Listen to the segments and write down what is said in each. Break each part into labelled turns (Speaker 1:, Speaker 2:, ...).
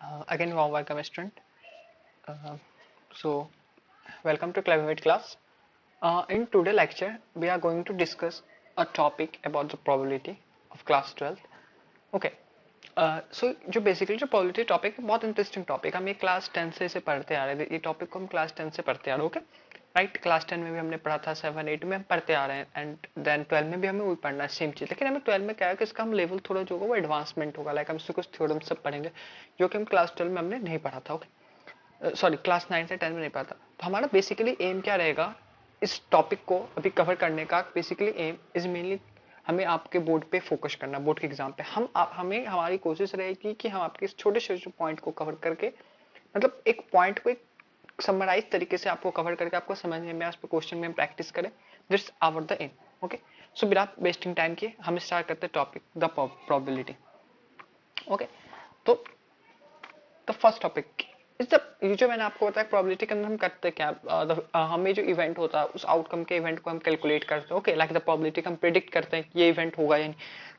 Speaker 1: Again, warm welcome, student. So, welcome to Cleverweight class. In today lecture, we are going to discuss a topic about the probability of class 12. Okay. सो जो basically जो probability topic है बहुत interesting topic, हम ये class 10 से इसे पढ़ते आ रहे थे। ये टॉपिक को हम क्लास 10 से पढ़ते आ रहे हैं। Okay, right. क्लास 10 में भी हमने पढ़ा था, 7 8 में हम पढ़ते आ रहे हैं, एंड देन 12 में भी हमें वही पढ़ना है, सेम चीज। लेकिन हमें 12 में क्या है कि इसका हम लेवल थोड़ा जो होगा वो एडवांसमेंट होगा, लाइक हम इससे कुछ थ्योरम सब पढ़ेंगे जो कि हम क्लास 12 में हमने नहीं पढ़ा था। ओके, सॉरी, क्लास 9 से 10 में नहीं पढ़ा था। तो हमारा बेसिकली एम क्या रहेगा इस टॉपिक को अभी कवर करने का? बेसिकली एम इज मेनली हमें आपके बोर्ड पे फोकस करना, बोर्ड के एग्जाम पे हमें हमारी कोशिश रहेगी कि हम आपके इस छोटे छोटे पॉइंट को कवर करके, मतलब एक पॉइंट को एक समराइज तरीके से आपको कवर करके आपको समझने में, उस पर क्वेश्चन में प्रैक्टिस करें। That's our the aim. Okay, so बिना वेस्टिंग टाइम के हम स्टार्ट करते हैं टॉपिक द प्रोबेबिलिटी। ओके, तो the first topic is the, ये जो मैंने आपको बताया प्रोबेबिलिटी के अंदर हम करते क्या, हमें जो इवेंट होता है उस आउटकम के इवेंट को हम कैलकुलेट करते हैं। ओके, लाइक द प्रोबेबिलिटी हम प्रिडिक्ट करते हैं कि ये इवेंट होगा या नहीं।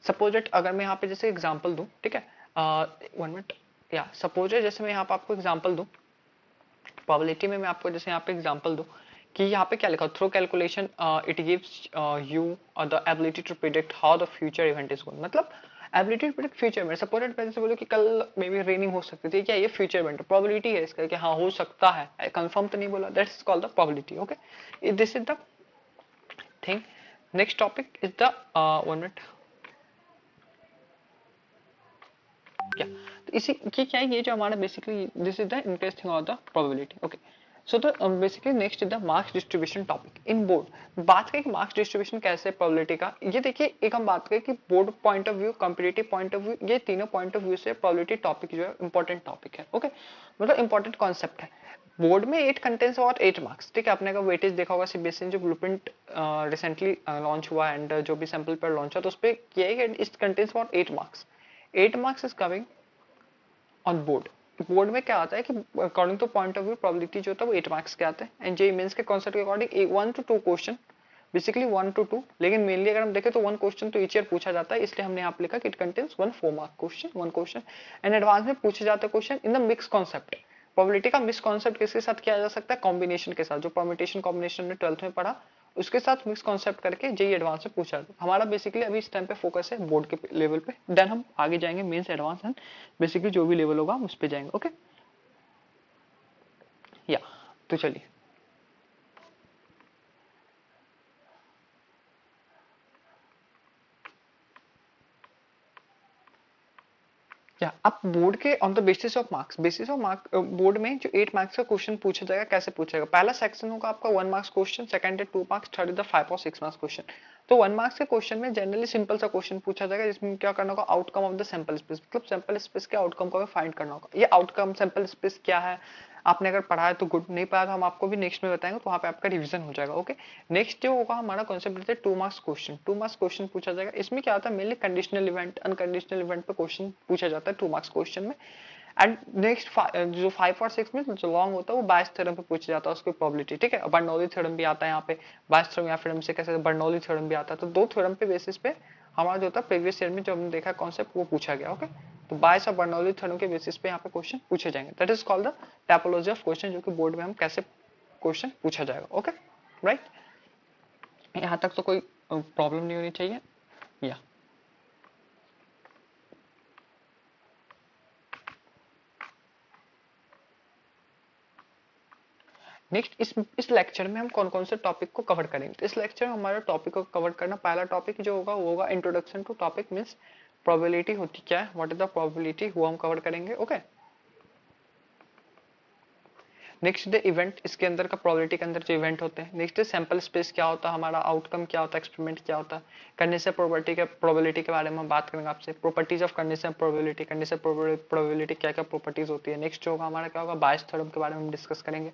Speaker 1: सपोज इट, अगर मैं यहाँ पे जैसे एग्जांपल दूं, ठीक है, 1 मिनट, या सपोज इट जैसे मैं यहाँ पे आपको एग्जांपल दूं प्रोबेबिलिटी में, मैं आपको जैसे यहाँ पे एग्जांपल दूं कि यहाँ पे क्या लिखा, through calculation it gives you the ability to predict how the future event is going. मतलब ability to predict future event. Suppose it मैं जैसे बोलूं कि कल मे बी रेनिंग हो सकती थी, क्या ये फ्यूचर इवेंट प्रोबेबिलिटी है इसका कि हाँ हो सकता है, कंफर्म तो नहीं बोला, that's called the probability. Okay, this is the thing. Next topic is the 1 minute, क्या, तो इसी की क्या है, ये जो हमारा basically this is the interesting of the probability. Okay, so the basically next is the marks distribution topic in board. बात करें कि मार्क्स डिस्ट्रीब्यूशन कैसे है प्रोबेबिलिटी का, ये देखिए, एक हम बात करें कि board point of view, competitive point of view, ये तीनों पॉइंट ऑफ व्यू से प्रोबेबिलिटी टॉपिक जो है इंपॉर्टेंट टॉपिक है। ओके, मतलब इंपॉर्टेंट कॉन्सेप्ट है। बोर्ड में 8 कंटेंट्स और 8 मार्क्स, ठीक है। आपने का वेटेज देखा होगा सीबीएसई जो ब्लूप्रिंट रिसेंटली लॉन्च हुआ एंड जो भी सैंपल पर लॉन्च हुआ, तो उस पर किया है कि इस contents for 8 marks, 8 marks is coming on board. Board में क्या आता है कि according two point of view probability जो होता है वो 8 मार्क्स के आते हैं, एंड जेईई मेंस के कॉन्सेप्ट के according 1 to 2 question, basically 1 to 2, लेकिन मेनली अगर हम देखें तो 1 क्वेश्चन तो ईच ईयर पूछा जाता है, इसलिए हमने यहाँ पे लिखा कि it contains 1 4 mark question, 1 question. And advance में पूछे जाते हैं question in the mix concept. Probability का मिक्स कॉन्सेप्ट किसके साथ किया जा सकता है? कॉम्बिनेशन के साथ, जो परम्यूटेशन कॉम्बिनेशन में 12th में पढ़ा उसके साथ मिक्स कॉन्सेप्ट करके जेई एडवांस में पूछा। हमारा बेसिकली अभी इस टाइम पे फोकस है बोर्ड के लेवल पे, देन हम आगे जाएंगे मेंस एडवांस एंड बेसिकली जो भी लेवल होगा हम उस पे जाएंगे। ओके, या तो चलिए, या अब बोर्ड के on the basis of marks, basis of mark board में जो 8 मार्क्स का क्वेश्चन पूछा जाएगा, कैसे पूछेगा? पहला सेक्शन होगा आपका 1 मार्क्स क्वेश्चन, सेकंड है 2 मार्क्स, थर्ड इज द 5 और 6 मार्क्स क्वेश्चन। तो 1 मार्क्स के क्वेश्चन में जनरली सिंपल सा क्वेश्चन पूछा जाएगा, जिसमें क्या करना होगा, outcome of the sample space, मतलब सैंपल स्पेस के आउटकम को हमें फाइंड करना होगा। ये आउटकम सैंपल स्पेस क्या है, आपने अगर पढ़ा है तो गुड, नहीं पढ़ा तो हम आपको भी नेक्स्ट में बताएंगे, तो वहां पे आपका रिवीजन हो जाएगा। ओके, नेक्स्ट जो होगा हमारा कॉन्सेप्ट है 2 मार्क्स क्वेश्चन। 2 मार्क्स क्वेश्चन पूछा जाएगा, इसमें क्या होता है, mainly conditional event, unconditional event पे क्वेश्चन पूछा जाता है 2 मार्क्स क्वेश्चन में। एंड नेक्स्ट जो 5 और 6 में जो लॉन्ग होता है वो बायस थ्योरम पे पूछा जाता है, उसकी प्रोबेबिलिटी, ठीक है। बर्नौली थ्योरम भी आता है यहाँ पे, बायस थ्योरम या फिर हमसे कैसे बर्नौली थ्योरम भी आता है। तो दो थ्योरम पे बेसिस पे हमारा जो होता है प्रीवियस ईयर में जो हमने देखा कॉन्सेप्ट वो पूछा गया। ओके, तो बायस और बर्नौली थ्योरम के बेसिस पे यहाँ पे क्वेश्चन पूछे जाएंगे, that is called the typology of question, जो कि बोर्ड में हम कैसे क्वेश्चन पूछा जाएगा। ओके, राइट, यहाँ तक तो कोई प्रॉब्लम नहीं होनी चाहिए। या नेक्स्ट इस लेक्चर में हम कौन कौन से टॉपिक को कवर करेंगे? तो इस लेक्चर में हमारा टॉपिक को कवर करना, पहला टॉपिक जो होगा वो होगा introduction to topic, means probability होती क्या है, व्हाट इज द प्रोबेबिलिटी, वो हम कवर करेंगे। ओके, नेक्स्ट डे इवेंट, इसके अंदर का प्रोबेबिलिटी के अंदर जो इवेंट होते हैं। नेक्स्ट डे सैंपल स्पेस क्या होता है, हमारा आउटकम क्या होता है, एक्सपेरिमेंट क्या होता है। कंडीशन प्रोबेबिलिटी के बारे में हम बात करेंगे आपसे। Properties of condition probability, condition probability क्या क्या प्रॉपर्टीज होती है। नेक्स्ट जो होगा हमारा क्या होगा, बायस थ्योरम के बारे में हम डिस्कस करेंगे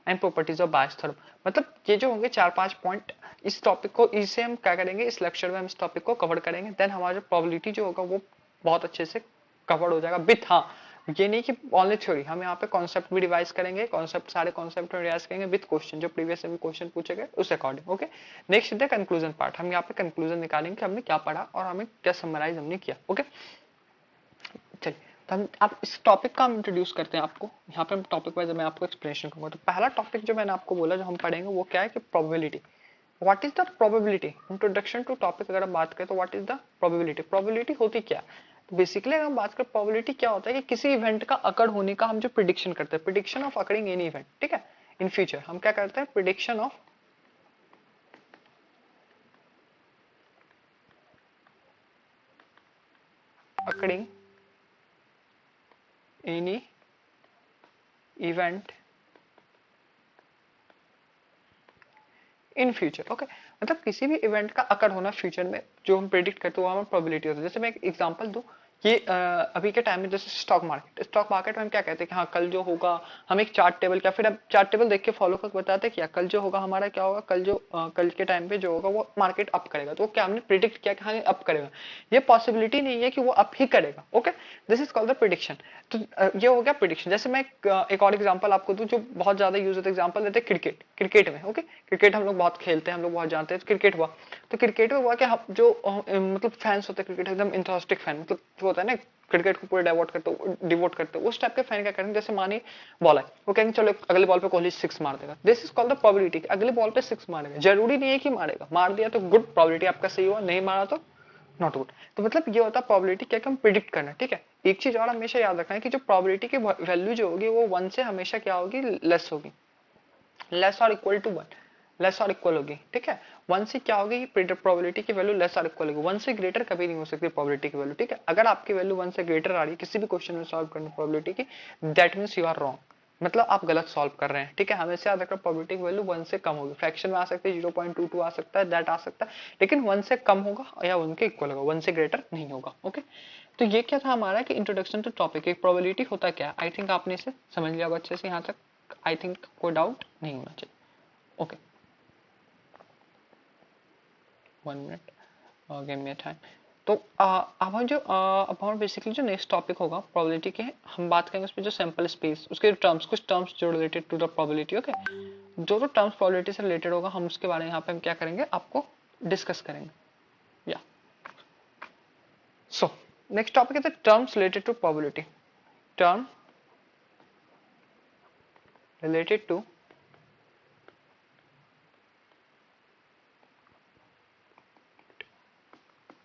Speaker 1: and properties of bias theorem. मतलब ये जो होंगे 4-5 पॉइंट, इस टॉपिक को इसे हम क्या करेंगे, इस लेक्चर में हम इस टॉपिक को कवर करेंगे। देन हमारा जो प्रोबेबिलिटी जो होगा वो बहुत अच्छे से कवर हो जाएगा विथ, हाँ ये नहीं कि ओनली थ्योरी, हम यहाँ पे कॉन्सेप्ट भी रिवाइज करेंगे, कॉन्सेप्ट सारे कॉन्सेप्ट रिवाइज करेंगे विद क्वेश्चन, जो प्रीवियस में क्वेश्चन पूछे गए उस according. Okay, next the conclusion part, हम यहाँ पे कंक्लूजन निकालेंगे कि हमने क्या पढ़ा और हमें क्या समराइज हमने किया। ओके, चलिए तो हम आप इस टॉपिक का हम इंट्रोड्यूस करते हैं आपको। यहाँ पे हम टॉपिक वाइज मैं आपको एक्सप्लेनेशन करूंगा। तो पहला टॉपिक जो मैंने आपको बोला जो हम पढ़ेंगे वो क्या है कि probability. What is the probability? Introduction to topic अगर हम बात करें तो what is the probability? Probability होती क्या है? तो बेसिकली अगर हम बात करें प्रोबेबिलिटी क्या होता है कि किसी इवेंट का अकड़ होने का हम जो प्रिडिक्शन करते हैं, prediction of occurring any event, ठीक है, इन फ्यूचर हम क्या करते हैं, prediction of occurring any event in future. Okay, मतलब किसी भी इवेंट का अकर होना फ्यूचर में जो हम प्रेडिक्ट करते हैं वो हमें प्रोबेबिलिटी होती है। जैसे मैं एक एग्जांपल दूं कि अभी के टाइम में जैसे स्टॉक मार्केट में हम क्या कहते हैं कि हाँ कल जो होगा, हम एक चार्ट टेबल क्या फिर अब चार्ट टेबल देख के फॉलो करके बताते हैं कि कल जो होगा हमारा क्या होगा, कल जो कल के टाइम पे जो होगा वो मार्केट अप करेगा। तो वो क्या हमने प्रिडिक्ट किया कि हाँ अप करेगा, ये पॉसिबिलिटी नहीं है कि वो अप ही करेगा। Okay, this is called the prediction. तो ये हो गया प्रिडिक्शन। जैसे मैं एक और एग्जांपल आपको दूं जो बहुत ज्यादा यूज होता है, एग्जांपल देते हैं क्रिकेट में। ओके, क्रिकेट हम लोग बहुत खेलते हैं, हम लोग बहुत जानते हैं। तो क्रिकेट हुआ, तो क्रिकेट में हुआ कि हम जो मतलब फैंस होते हैं क्रिकेट एकदम इंटरेस्टिक फैन, मतलब जो होता है ना क्रिकेट को पूरे डिवोट करते हो, उस टाइप के फैन क्या करेंगे, जैसे मानिए बॉल है, वो कहेंगे चलो अगले बॉल पे कोहली 6 मार देगा। This is called the probability, अगले बॉल पे 6 मारेगा। जरूरी नहीं है कि मारेगा, मार दिया तो गुड प्रोबेबिलिटी आपका सही हुआ, नहीं मारा तो नॉट गुड। तो मतलब ये होता है प्रोबेबिलिटी, क्या कि हम प्रिडिक्ट करना। ठीक है, एक चीज और हमेशा याद रखना है कि जो प्रोबेबिलिटी की वैल्यू जो होगी वो 1 से हमेशा क्या होगी, लेस होगी, लेस और इक्वल टू 1, लेस और इक्वल होगी। ठीक है, 1 से क्या होगी, प्रोबेबिलिटी की वैल्यू लेस और इक्वल होगी, 1 से ग्रेटर कभी नहीं हो सकती प्रोबेबिलिटी की वैल्यू। ठीक है, अगर आपकी वैल्यू 1 से ग्रेटर आ रही है किसी भी क्वेश्चन में सॉल्व करने प्रोबेबिलिटी की, that means you are wrong, मतलब आप गलत सॉल्व कर रहे हैं। ठीक है, हमेशा याद रखना प्रोबेबिलिटी की वैल्यू 1 से कम होगी, फ्रैक्शन में आ सकती है 0.22 आ सकता है, दैट आ सकता है, लेकिन 1 से कम होगा या 1 के इक्वल होगा, 1 से ग्रेटर नहीं होगा। ओके, तो ये क्या था हमारा कि इंट्रोडक्शन टू टॉपिक। एक प्रोबेबिलिटी होता क्या है, आई थिंक आपने इसे समझ लिया अच्छे से यहाँ तक, आई थिंक कोई डाउट नहीं होना चाहिए। Okay, 1 minute, give me time. तो अब हम जो अब हम बेसिकली जो नेक्स्ट टॉपिक होगा प्रोबेबिलिटी के, हम बात करेंगे उसमें जो सैंपल स्पेस, उसके टर्म्स, कुछ टर्म्स जो related to the probability. Okay, जो जो टर्म्स प्रोबेबिलिटी से रिलेटेड होगा हम उसके बारे में यहाँ पे हम क्या करेंगे, आपको डिस्कस करेंगे। या सो नेक्स्ट टॉपिक है the terms related to probability. Term related to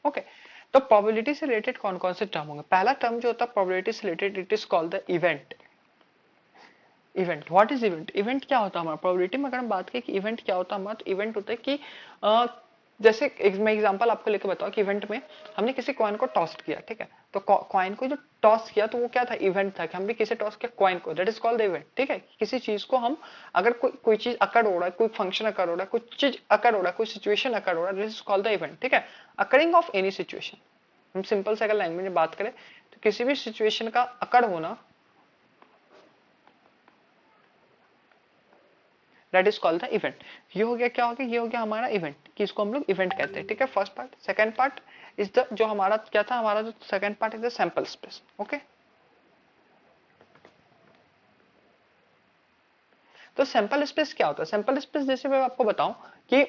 Speaker 1: okay, तो प्रोबेबिलिटी से रिलेटेड कौन कौन से टर्म होंगे। पहला टर्म जो होता है प्रोबेबिलिटी से related, it is called the event. Event, what is event? Event क्या होता है हमारा प्रोबेबिलिटी में, अगर हम बात करें कि इवेंट क्या होता है हमारा, तो इवेंट होता है कि जैसे मैं एग्जांपल आपको लेके बताऊं कि इवेंट में हमने किसी कॉइन को टॉस किया। ठीक है, तो कॉइन को जो टॉस किया तो वो क्या था, इवेंट था कि हम भी किसे टॉस किया, कॉइन को, that is called the event. ठीक है, किसी चीज को हम अगर कोई चीज अकर हो रहा है, कोई फंक्शन अकर हो रहा है, कोई चीज अकर हो रहा है, कोई सिचुएशन अकर हो रहा है, this is called the event. ठीक है, अकरिंग ऑफ एनी सिचुएशन, हम सिंपल से अगर लैंग्वेज में बात करें तो किसी भी सिचुएशन का अकर होना, that is called the event. ये हो गया, क्या हो गया, ये हो गया हमारा इवेंट, कि इसको हम लोग इवेंट कहते हैं। ठीक है, first part. Second part is the, जो हमारा क्या था, हमारा जो second part is the sample space. Okay, तो सैंपल स्पेस क्या होता है, सैंपल स्पेस जैसे मैं आपको बताऊं कि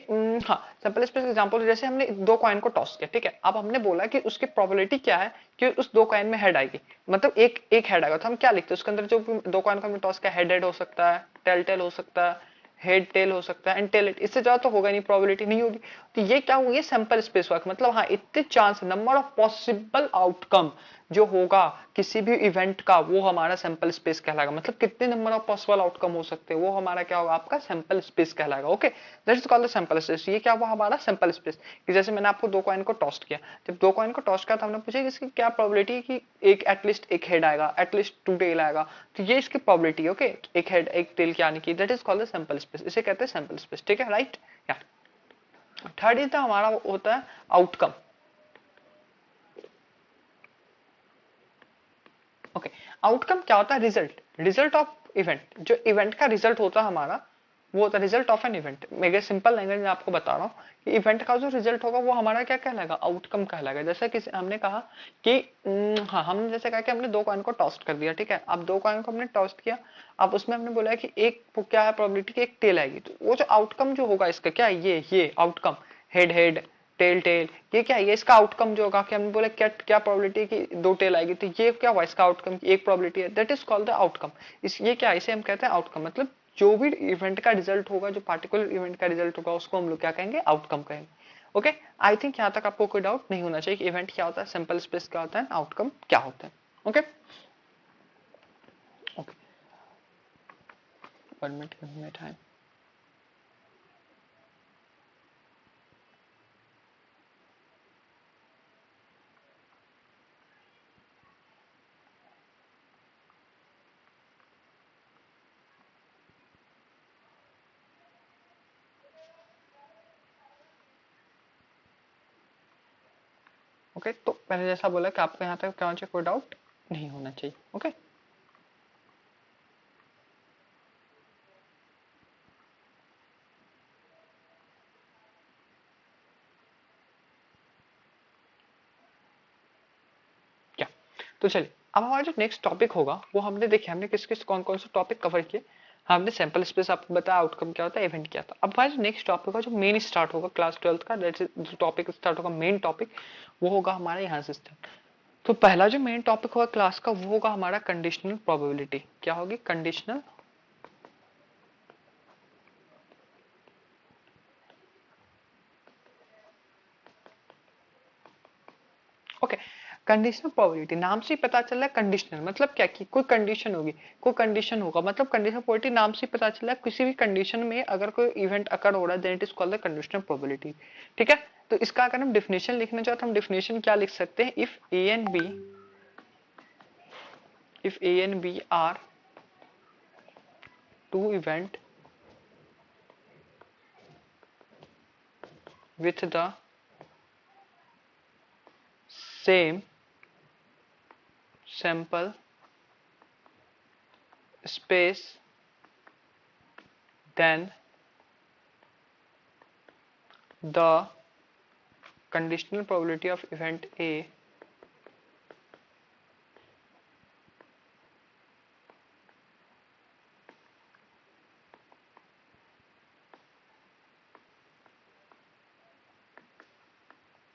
Speaker 1: हाँ, सैंपल स्पेस एग्जांपल, जैसे हमने दो कॉइन को टॉस किया। ठीक है, अब हमने बोला कि उसकी प्रोबेबिलिटी क्या है कि उस दो कॉइन में हेड आएगी, मतलब एक एक हेड आएगा, तो हम क्या लिखते हैं उसके अंदर, जो दो कॉइन को हमने टॉस किया, हेड हेड हो सकता है, टेल टेल हो सकता है, हेड टेल हो सकता है, एंड टेल इट, इससे ज्यादा तो होगा नहीं, प्रोबेबिलिटी नहीं होगी। तो ये क्या हुआ, ये सैंपल स्पेस वर्क, मतलब हाँ इतने chance, number of possible outcome जो होगा किसी भी इवेंट का, वो हमारा सैंपल स्पेस कहलाएगा। मतलब कितने नंबर ऑफ पॉसिबल आउटकम हो सकते हैं, वो हमारा क्या होगा, आपका सैंपल स्पेस कहलाएगा। Okay, that is called the sample space. ये क्या हुआ, हमारा सैंपल स्पेस। कि जैसे मैंने आपको दो कॉइन को टॉस्ट किया, जब दो कॉइन को टॉस्ट किया तो हमने पूछा इसकी क्या प्रोबेबिलिटी है कि एक एटलीस्ट एक हेड आएगा, एटलीस्ट टू टेल आएगा, तो ये इसकी प्रोबेबिलिटी है। ओके, एक हेड एक टेल के आने की, that is called the sample space, इसे कहते हैं सैंपल स्पेस। ठीक है, राइट। या थर्ड इज द हमारा होता है आउटकम। ओके, आउटकम क्या होता है, रिजल्ट, रिजल्ट ऑफ इवेंट, जो इवेंट का रिजल्ट होता है हमारा, वो होता है रिजल्ट ऑफ एन इवेंट। मेरे सिंपल लैंग्वेज में आपको बता रहा हूँ कि इवेंट का जो रिजल्ट होगा वो हमारा क्या कहलाएगा, आउटकम कहलाएगा। जैसे कि हमने कहा कि हाँ, हमने जैसे कहा कि हमने दो कॉइन को टॉस्ट कर दिया। ठीक है, अब दो कॉइन को हमने टॉस्ट किया, अब उसमें हमने बोला कि एक क्या है प्रोबेबिलिटी की एक टेल आएगी, तो वो जो आउटकम जो होगा इसका क्या है, ये outcome, head head tail tail, ये क्या है, ये इसका आउटकम जो होगा कि हमने बोला क्या क्या प्रोबेबिलिटी की दो टेल आएगी, तो ये क्या हुआ इसका आउटकम की एक प्रोबेबिलिटी है, that is called the outcome. इस ये क्या, इसे हम कहते हैं आउटकम, मतलब जो भी इवेंट का रिजल्ट होगा, जो पार्टिकुलर इवेंट का रिजल्ट होगा, उसको हम लोग क्या कहेंगे, आउटकम कहेंगे। ओके, आई थिंक यहाँ तक आपको कोई डाउट नहीं होना चाहिए कि इवेंट क्या होता है, सिंपल स्पेस क्या होता है, आउटकम क्या होता है। ओके ओके, 1 मिनट में टाइम। ओके, तो पहले जैसा बोला कि आपको यहाँ तक क्या होना चाहिए, कोई डाउट नहीं होना चाहिए। ओके क्या, तो चलिए अब हमारा जो नेक्स्ट टॉपिक होगा वो हमने देखे, हमने किस किस कौन कौन से टॉपिक कवर किए, हमने सैंपल स्पेस आपको बताया, आउटकम क्या होता है, इवेंट क्या था। अब हमारा जो नेक्स्ट टॉपिक होगा, जो मेन स्टार्ट होगा क्लास 12 का, दैट्स जो टॉपिक स्टार्ट होगा मेन टॉपिक, वो होगा हमारा यहाँ से स्टार्ट। तो पहला जो मेन टॉपिक होगा क्लास का वो होगा हमारा कंडीशनल प्रोबेबिलिटी। क्या होगी, कंडीशनल ओके। कंडीशनल प्रोबेबिलिटी नाम से ही पता चल रहा है, कंडीशनल मतलब क्या कि कोई कंडीशन होगी, कोई कंडीशन होगा, मतलब कंडीशनल प्रोबेबिलिटी नाम से ही पता चल रहा है, किसी भी कंडीशन में अगर कोई इवेंट अकर हो रहा है, then it is called the conditional probability. ठीक है, तो इसका अगर हम डिफिनेशन लिखना चाहो तो हम डिफिनेशन क्या लिख सकते हैं, if A and B, if A and B are two event with the same sample space, then the conditional probability of event A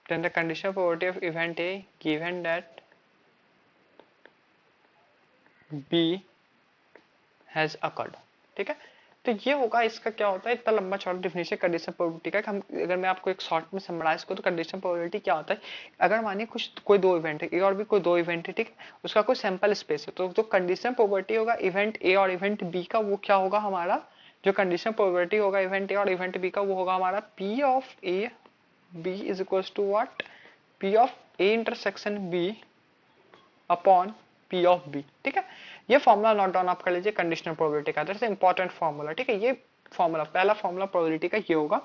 Speaker 1: then the conditional probability of event A given that B has occurred। ठीक है, तो ये होगा, इसका क्या होता है, इतना लंबा चौड़ा डिफिनेशन कंडीशनल प्रोबेबिलिटी का। हम अगर मैं आपको एक शॉर्ट में समराइज करूं तो कंडीशनल प्रोबेबिलिटी क्या होता है, अगर मानिए कुछ कोई दो इवेंट है, ए और बी कोई दो इवेंट है, ठीक है, उसका कोई सैंपल स्पेस है, तो जो कंडीशनल प्रोबेबिलिटी होगा इवेंट ए और इवेंट बी का, वो क्या होगा हमारा, जो कंडीशनल प्रोबेबिलिटी होगा इवेंट ए और इवेंट बी का, वो होगा हमारा P of A B is equal to what, P of A intersection B upon P of B. ठीक है, ये फॉर्मूला नोट डाउन आप कर लीजिए कंडीशनल प्रोबेबिलिटी का, दैट्स इंपॉर्टेंट फॉर्मूला। ठीक है, ये फॉर्मूला पहला फॉर्मूला प्रोबेबिलिटी का ये होगा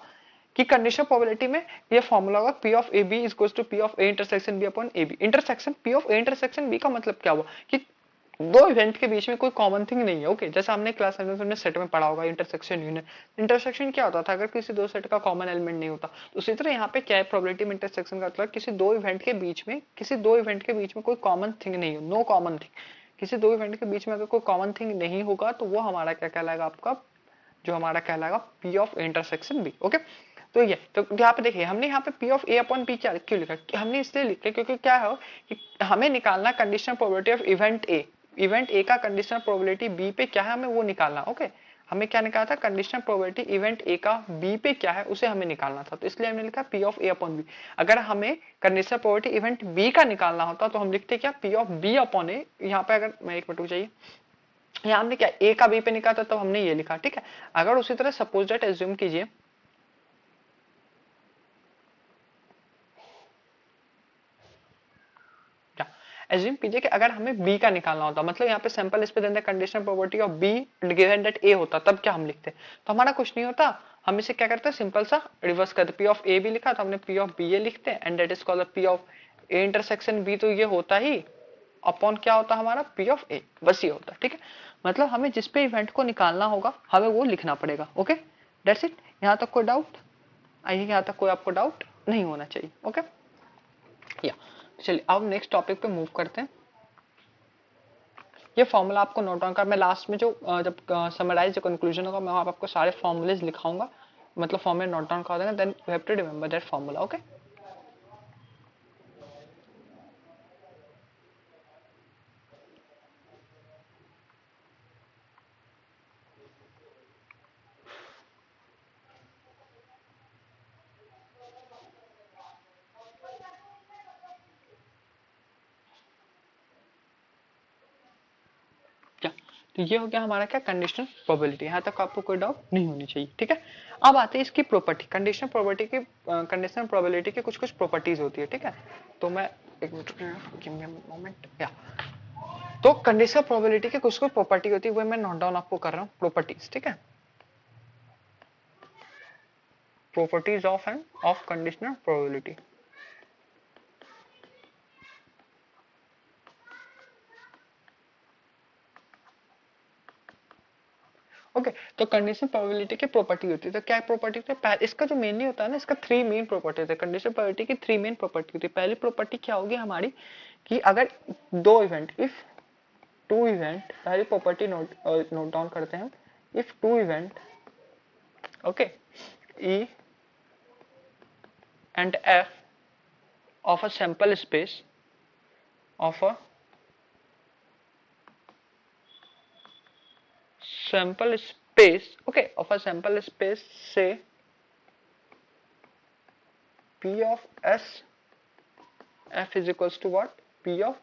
Speaker 1: कि कंडीशनल प्रोबेबिलिटी में ये फॉर्मूला होगा P of A B is equal to P of A intersection B upon A B. Intersection P of A intersection B का मतलब क्या हुआ कि दो इवेंट के बीच में कोई कॉमन थिंग नहीं है। ओके, जैसा हमने क्लास में सेट में पढ़ा होगा इंटरसेक्शन यूनियन। इंटरसेक्शन क्या होता था, अगर किसी दो सेट का कॉमन एलिमेंट नहीं होता, तो उसी तरह यहाँ पे क्या है, प्रोबेबिलिटी में इंटरसेक्शन का मतलब किसी दो इवेंट के बीच में, किसी दो इवेंट के बीच में कोई कॉमन थिंग नहीं हो, नो कॉमन थिंग। किसी दो इवेंट के बीच में अगर कोई कॉमन थिंग नहीं होगा तो वो हमारा क्या कहलाएगा, आपका जो हमारा कहलाएगा P of intersection B. Okay, तो ये तो यहाँ पे देखिए, हमने यहाँ पे P of A upon P क्या क्यों लिखा, हमने इसलिए लिखा क्योंकि क्या है कि हमें निकालना conditional probability of event A, event A का कंडीशनल प्रोबेबिलिटी बी पे क्या है, हमें वो निकालना। ओके, हमें क्या निकाला था, कंडीशनल प्रोबेबिलिटी इवेंट ए का बी पे क्या है उसे हमें निकालना था, तो इसलिए हमने लिखा P of A upon B. अगर हमें कंडीशनल प्रोबेबिलिटी इवेंट बी का निकालना होता तो हम लिखते क्या, पी ऑफ बी अपॉन ए। यहाँ पे अगर मैं एक मिनट चाहिए, यहाँ हमने क्या ए का बी पे निकाला था, तो हमने ये लिखा। ठीक है, अगर उसी तरह सपोज दैट एज्यूम कीजिए, एज्यूम कीजिए कि अगर हमें b का निकालना होता, मतलब यहाँ पे sample space then the conditional probability of b given that a होता, तब क्या हम लिखते, तो हमारा कुछ नहीं होता, हम इसे क्या करते हैं, सिंपल सा रिवर्स करते, p ऑफ a भी लिखा तो हमने p ऑफ b a लिखते हैं, and that is called p of a intersection b, तो ये होता ही अपॉन क्या होता हमारा p ऑफ a, बस ये होता। ठीक है, मतलब हमें जिस पे इवेंट को निकालना होगा हमें वो लिखना पड़ेगा। Okay, that's it. यहाँ तक कोई डाउट, आइए यहाँ तक कोई आपको डाउट नहीं होना चाहिए। ओके, या चलिए अब नेक्स्ट टॉपिक पे मूव करते हैं। ये फॉर्मूला आपको नोट डाउन कर, मैं लास्ट में जो जब समराइज जो कंक्लूजन होगा, मैं वहां पे आपको सारे फॉर्मूलेज लिखाऊंगा, मतलब फॉर्मूले नोट डाउन कर देना, then you have to remember that formula. Okay, तो ये हो गया हमारा क्या कंडीशनल प्रोबेबिलिटी। यहाँ तक आपको कोई डाउट नहीं होनी चाहिए, ठीक है। अब आते हैं इसकी प्रॉपर्टी। कंडीशनल प्रोबेबिलिटी की कंडीशनल प्रोबेबिलिटी की कुछ कुछ प्रॉपर्टीज होती है, ठीक है। तो मैं एक minute, give me a moment, या तो कंडीशनल प्रोबेबिलिटी की कुछ कुछ प्रॉपर्टी होती है, वो मैं नोट डाउन आपको कर रहा हूँ, प्रॉपर्टीज, ठीक है। Properties of conditional probability. Okay तो कंडीशनल प्रोबेबिलिटी की प्रॉपर्टी होती है, तो क्या प्रॉपर्टी होती है? इसका जो मेनली होता है ना, इसका थ्री मेन प्रॉपर्टी होती है। कंडीशनल प्रोबेबिलिटी की थ्री मेन प्रॉपर्टी होती है। पहली प्रॉपर्टी क्या होगी हमारी कि अगर दो इवेंट, इफ टू इवेंट, पहली प्रॉपर्टी नोट डाउन करते हैं, if two event, okay, E and F of a sample space of a sample space, okay, of a sample space, say p of s f is equals to what, p of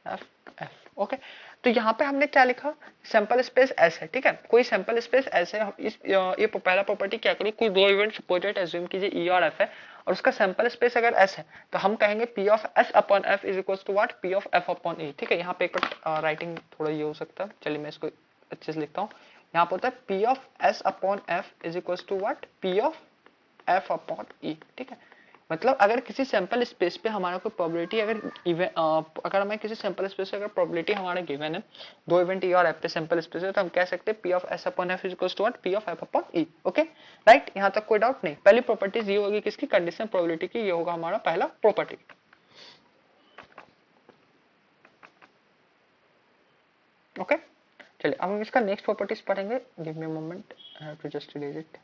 Speaker 1: f f, okay. तो यहाँ पे हमने क्या लिखा, sample space S है, ठीक है, कोई सैंपल स्पेस एस है। इस ये पहला प्रॉपर्टी क्या करिए, कोई दो इवेंट सपोजेट एज्यूम कीजिए ई और एफ है, और उसका सैंपल स्पेस अगर एस है, तो हम कहेंगे P of S upon F is equal to what, P of F upon E, ठीक है। यहाँ पे एक बार राइटिंग थोड़ा ये हो सकता है, चलिए मैं इसको अच्छे से लिखता हूँ। यहाँ पे होता है P of S upon F is equal to what, P of F upon E, ठीक है। मतलब अगर किसी सैंपल स्पेस पे हमारा कोई प्रोबेबिलिटी, अगर हमें किसी सैंपल स्पेस अगर प्रोबेबिलिटी हमारा गिवन है, दो इवेंट ई और एफ पे सैंपल स्पेस है, तो हम कह सकते हैं P of S upon F is equal to what, P of F upon E, okay right. यहाँ तक कोई डाउट नहीं। पहली प्रॉपर्टीज ये होगी किसकी, कंडीशनल प्रोबेबिलिटी की, ये होगा हमारा पहला प्रॉपर्टी, ओके। चलिए अब हम इसका नेक्स्ट प्रॉपर्टीज पढ़ेंगे। Give me a moment, I have to just erase it.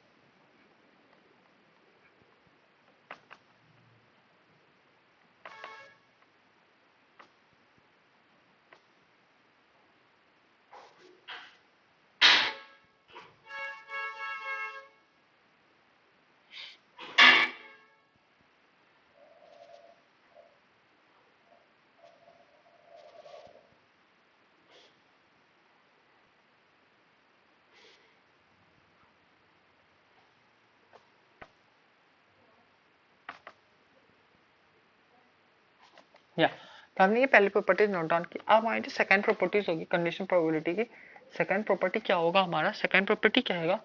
Speaker 1: या तो हमने ये पहली प्रॉपर्टीज नोट डाउन की। अब हमारी सेकंड प्रॉपर्टीज होगी कंडीशन प्रोबेबिलिटी की। सेकंड प्रॉपर्टी क्या होगा हमारा, सेकंड प्रॉपर्टी क्या है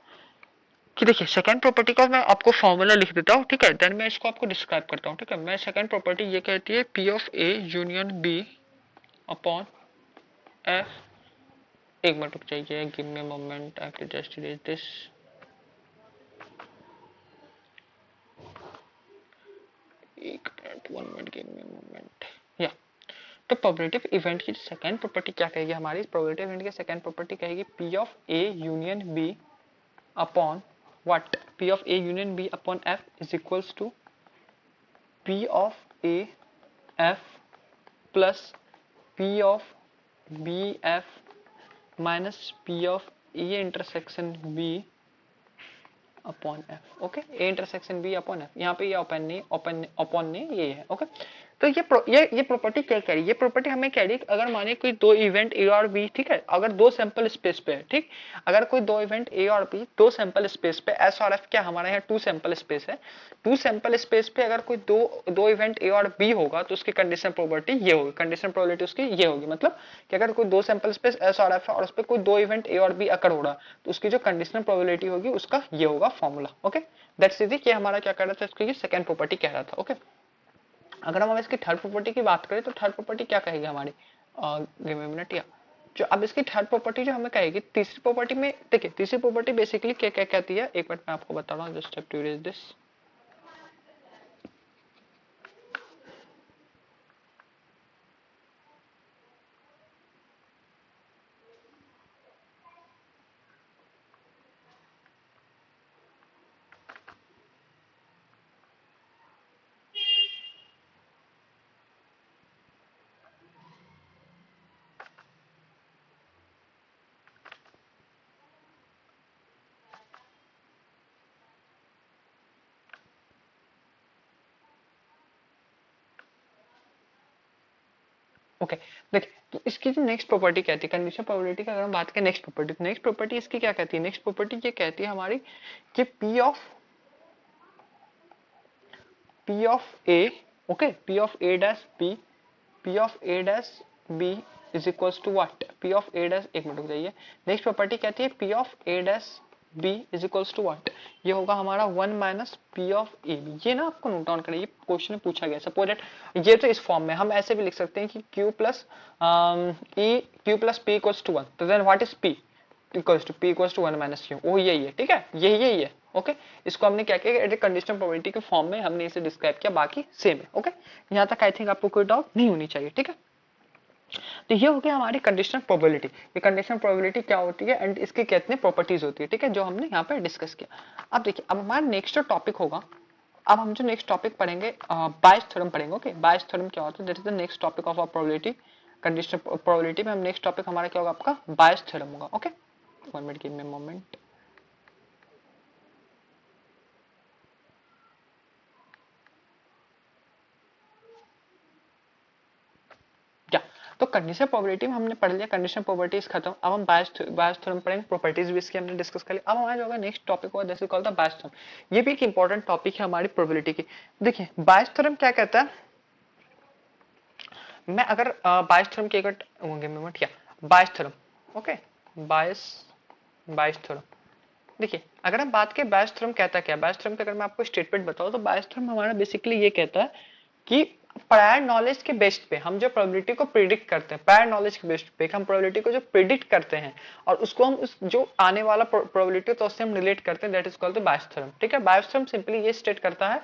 Speaker 1: कि देखिए, सेकंड प्रॉपर्टी का मैं आपको फॉर्मूला लिख देता हूँ, ठीक है, देन मैं इसको आपको डिस्क्राइब करता हूँ, ठीक है। मैं सेकंड प्रॉपर्टी ये कहती है P of A union B upon F, एक मिनट रुक जाइए, give me a moment, I have to just erase this, एक मिनट, one minute, give me a moment, या तो प्रोबेबिलिटी इवेंट की सेकंड प्रॉपर्टी क्या कहेगी हमारी, प्रोबेबिलिटी इवेंट की सेकंड प्रॉपर्टी कहेगी P of A union B upon what, P of A union B upon F is equals to P of A F plus P of B F minus P of A intersection B upon F, okay. A intersection B upon F, यहाँ पे ये open नहीं, open upon नहीं, ये है, okay. तो ये property क्या कह रही है, ये प्रॉपर्टी हमें कह रही है अगर मानिए कोई दो इवेंट ए और बी, ठीक है, अगर दो सैंपल स्पेस पे है, ठीक, अगर कोई दो इवेंट ए और बी दो सैंपल स्पेस पे, एस और एफ क्या हमारे यहाँ टू सैंपल स्पेस है, टू सैंपल स्पेस पे अगर कोई दो इवेंट ए और बी होगा, तो उसकी कंडीशन प्रोबेबिलिटी ये होगी, कंडीशन प्रोबेबिलिटी उसकी ये होगी, मतलब कि अगर कोई दो सैंपल स्पेस एस और एफ है और उस पर कोई दो इवेंट ए और बी अकर हो रहा, तो उसकी जो कंडीशनल प्रोबेबिलिटी होगी उसका ये होगा फॉर्मूला, ओके। दैट्स इट, कि हमारा क्या कर रहा था, इसकी सेकंड प्रॉपर्टी कह रहा था, ओके। अगर हम इसकी थर्ड प्रॉपर्टी की बात करें, तो थर्ड प्रॉपर्टी क्या कहेगी हमारी, गिव मी अ मिनट, या जो अब इसकी थर्ड प्रॉपर्टी जो हमें कहेगी, तीसरी प्रॉपर्टी में देखिए, तीसरी प्रॉपर्टी बेसिकली क्या क्या कहती है, एक मिनट मैं आपको बता रहा हूँ, just have to erase this. Okay देखिए, तो इसकी जो नेक्स्ट प्रॉपर्टी कहती है कंडीशनल प्रोबेबिलिटी की, अगर हम बात करें नेक्स्ट प्रॉपर्टी इसकी क्या कहती है, नेक्स्ट प्रॉपर्टी ये कहती है हमारी कि P of A, okay, P of A dash B, P of A dash B is equals to what? P of A dash, एक मिनट रुक जाइए, नेक्स्ट प्रॉपर्टी कहती है P of A dash B is equals to what? ये होगा हमारा 1 minus P of A B। ये ना आपको नोट डाउन करें, ये क्वेश्चन में पूछा गया। सपोज दैट ये तो इस फॉर्म में हम ऐसे भी लिख सकते हैं कि Q plus P equals to 1, तो then what is P equals to P equals to 1 minus Q, वो यही है, ठीक है, यही है। ओके इसको हमने क्या किया, एट ए कंडीशनल प्रोबेबिलिटी के फॉर्म में हमने इसे डिस्क्राइब किया, बाकी सेम है। ओके यहाँ तक आई थिंक आपको कोई डाउट नहीं होनी चाहिए, ठीक है। तो ये हो गया हमारी कंडीशनल प्रोबेबिलिटी। ये कंडीशनल प्रोबेबिलिटी क्या होती है एंड इसकी कितनी प्रॉपर्टीज होती है, ठीक है, जो हमने यहाँ पे डिस्कस किया। अब देखिए, अब हमारा नेक्स्ट जो टॉपिक होगा, अब हम जो नेक्स्ट टॉपिक पढ़ेंगे बायस थ्योरम पढ़ेंगे। ओके बायस थ्योरम क्या होता है, that is the next topic of our probability, conditional probability में हम नेक्स्ट टॉपिक हमारा क्या होगा, आपका बायस थ्योरम होगा। Okay 1 minute, give me a moment. क्या, तो कंडीशनल प्रोबेबिलिटी में हमने पढ़ लिया, कंडीशनल प्रोबेबिलिटीज खत्म। अब हम बायस थ्योरम पढ़ेंगे, प्रॉपर्टीज भी इसकी हमने डिस्कस कर लिया। अब हमारा जो होगा नेक्स्ट टॉपिक होगा, that is called the Bayes theorem. ये भी एक इंपॉर्टेंट टॉपिक है हमारी प्रोबेबिलिटी की। देखिए बायस थ्योरम क्या कहता है, मैं अगर बायस थ्योरम की एक मिनट क्या, बायस थ्योरम, ओके बायस बायस थ्योरम। देखिए अगर हम बात करें बायस थ्योरम कहता क्या है, बायस थ्योरम के अगर मैं आपको स्टेटमेंट बताऊं, तो बायस थ्योरम हमारा बेसिकली ये कहता है कि प्रायर नॉलेज के बेस पे हम जो प्रोबेबिलिटी को प्रिडिक्ट करते हैं, प्रायर नॉलेज के बेस पे हम प्रोबेबिलिटी को जो प्रिडिक्ट करते हैं और उसको हम उस जो आने वाला प्रोबेबिलिटी तो उससे हम रिलेट करते हैं, that is called the Bayes theorem. ठीक है, बायस थ्योरम सिंपली ये स्टेट करता है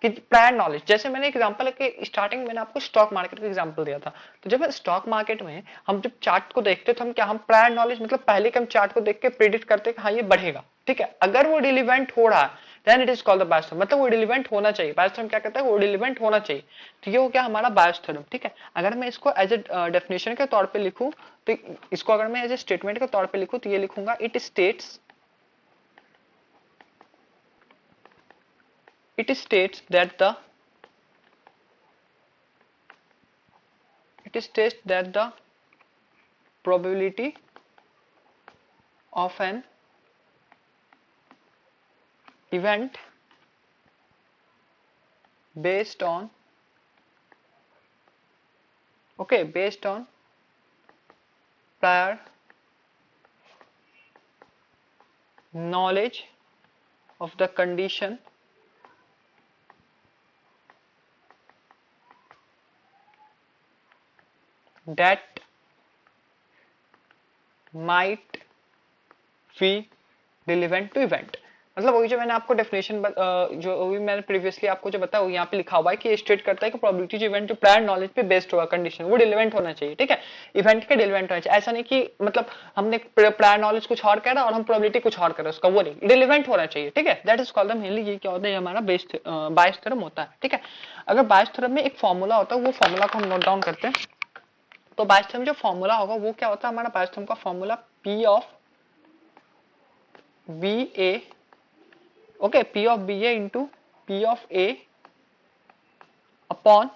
Speaker 1: कि प्रायर नॉलेज, जैसे मैंने एग्जांपल के स्टार्टिंग मैंने आपको स्टॉक मार्केट का एग्जांपल दिया था, तो जब स्टॉक मार्केट में हम जब चार्ट को देखते तो हम क्या, हम प्रायर नॉलेज मतलब पहले के हम चार्ट को देख के प्रिडिक्ट करते हैं कि हाँ ये बढ़ेगा, ठीक है, अगर वो रिलीवेंट हो रहा है then it is called the Bayes theorem, मतलब वो रिलीवेंट होना चाहिए। बायस थ्योरम क्या कहता है, वो रिलीवेंट होना चाहिए, तो ये हो गया हमारा बायस थ्योरम। ठीक है, अगर मैं इसको एज ए डेफिनेशन के तौर पे लिखूं, तो इसको अगर मैं एज ए स्टेटमेंट के तौर पे लिखूं, तो ये लिखूंगा it states that the probability of an event based on prior knowledge of the condition that might be relevant to event। मतलब वही जो मैंने आपको डेफिनेशन जो अभी मैंने प्रीवियसली आपको जो बताया, यहाँ पे लिखा हुआ है कि स्टेट करता है कि प्रोबेबिलिटी जो इवेंट जो प्रायर नॉलेज पे बेस्ड होगा कंडीशन, वो रिलेवेंट होना चाहिए। ठीक है, इवेंट के रिलेवेंट होना चाहिए, ऐसा नहीं कि मतलब हमने प्रायर नॉलेज कुछ और कह रहा और हम प्रोबेबिलिटी कुछ और कर रहे हैं, उसका वो नहीं, रिलेवेंट होना चाहिए। ठीक है, दैट इज कॉल्ड मेनली ये क्या होता है, हमारा बायस थ्योरम होता है। ठीक है, अगर बायस थ्योरम में एक फॉर्मूला होता है, वो फॉर्मूला को हम नोट डाउन करते हैं। तो बायस थ्योरम जो फॉर्मूला होगा वो क्या होता है, हमारा बायस थ्योरम का formula P of B A, okay P of B A into P of A upon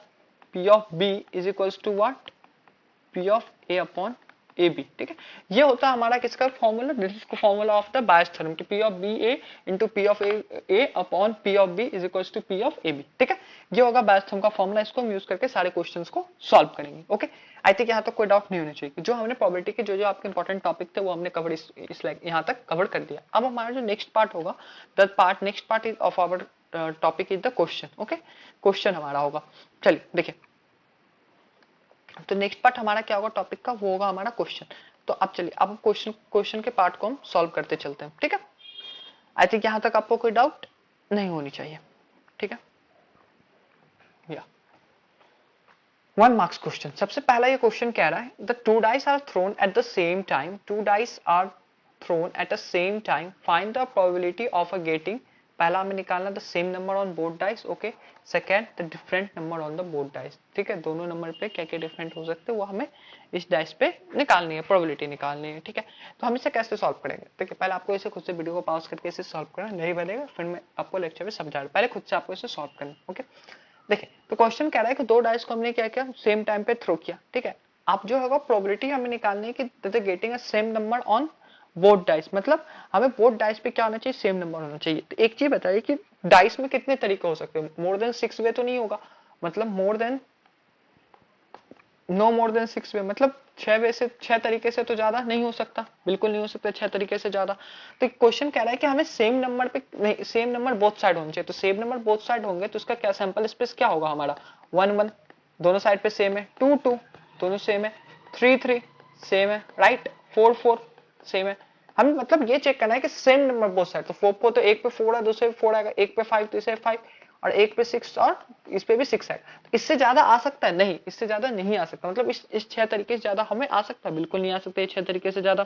Speaker 1: P of B is equals to what, P of A upon A B. ठीक है, ये होता है हमारा किसका formula, this is formula of the Bayes theorem कि P of B A into P of A upon P of B is equals to P of A B. ठीक है, ये होगा बायस थ्योरम का फॉर्मूला, इसको हम यूज करके सारे क्वेश्चंस को सॉल्व करेंगे। ओके आई थिंक यहाँ तक कोई डाउट नहीं होना चाहिए, जो हमने प्रोबेबिलिटी के जो जो आपके इंपॉर्टेंट टॉपिक थे वो हमने कवर इस यहाँ तक कवर कर दिया। अब हमारा जो नेक्स्ट पार्ट होगा, next part is of our topic is the question. Okay question हमारा होगा, चलिए देखिए, तो नेक्स्ट पार्ट हमारा क्या होगा टॉपिक का, वो होगा हमारा क्वेश्चन। तो अब चलिए, अब क्वेश्चन के पार्ट को हम सॉल्व करते चलते हैं। ठीक है, आई थिंक यहाँ तक आपको कोई डाउट नहीं होनी चाहिए। ठीक है, या 1 मार्क्स क्वेश्चन। सबसे पहला ये क्वेश्चन कह रहा है, the two dice are thrown at the same time, find the probability of a getting, पहला हमें निकालना the same number on both dice, okay, second the different number on the both dice. ठीक है, दोनों number पे क्या क्या different हो सकते हैं वो हमें इस डाइस पे निकालनी है, प्रोबेबिलिटी निकालनी है। ठीक है, तो हम इसे कैसे सॉल्व करेंगे, ठीक है, पहले आपको इसे खुद से वीडियो को पॉज करके इसे सॉल्व करना नहीं बनेगा, फिर मैं आपको लेक्चर में समझा रहा हूं, पहले खुद से आपको इसे सॉल्व करना। ओके देखिए तो क्वेश्चन कह रहा है कि दो डाइस को हमने क्या किया, सेम टाइम पे थ्रो किया, ठीक है। आप जो होगा प्रोबेबिलिटी हमें निकालनी है कि getting a same number on both dice, मतलब हमें बोथ डाइस पे क्या होना चाहिए, सेम नंबर होना चाहिए। तो एक चीज बताइए कि डाइस में कितने तरीके हो सकते हैं, मोर देन 6 वे तो नहीं होगा, मतलब more than no more than 6 way, मतलब 6 वे से 6 तरीके से तो ज्यादा नहीं हो सकता, बिल्कुल नहीं हो सकता 6 तरीके से ज्यादा। तो क्वेश्चन कह रहा है कि हमें सेम नंबर पे नहीं, सेम नंबर बोथ साइड होने चाहिए। तो सेम नंबर बोथ साइड होंगे तो उसका क्या सैंपल स्पेस क्या होगा हमारा, 1 1 दोनों साइड पे सेम है, 2 2 दोनों सेम है, 3 3 सेम है, राइट, 4 4 सेम है। हमें मतलब ये चेक करना है कि सेम नंबर बोथ साइड। तो 4 4 तो एक पे 4 है, दूसरे पे 4 आएगा, एक पे 5 तो इसे 5, और एक पे 6 और इस पे भी 6 है। इससे ज्यादा आ सकता है नहीं, इससे ज्यादा नहीं आ सकता, मतलब इस 6 तरीके से ज्यादा हमें आ सकता है, बिल्कुल नहीं आ सकता ये 6 तरीके से ज्यादा,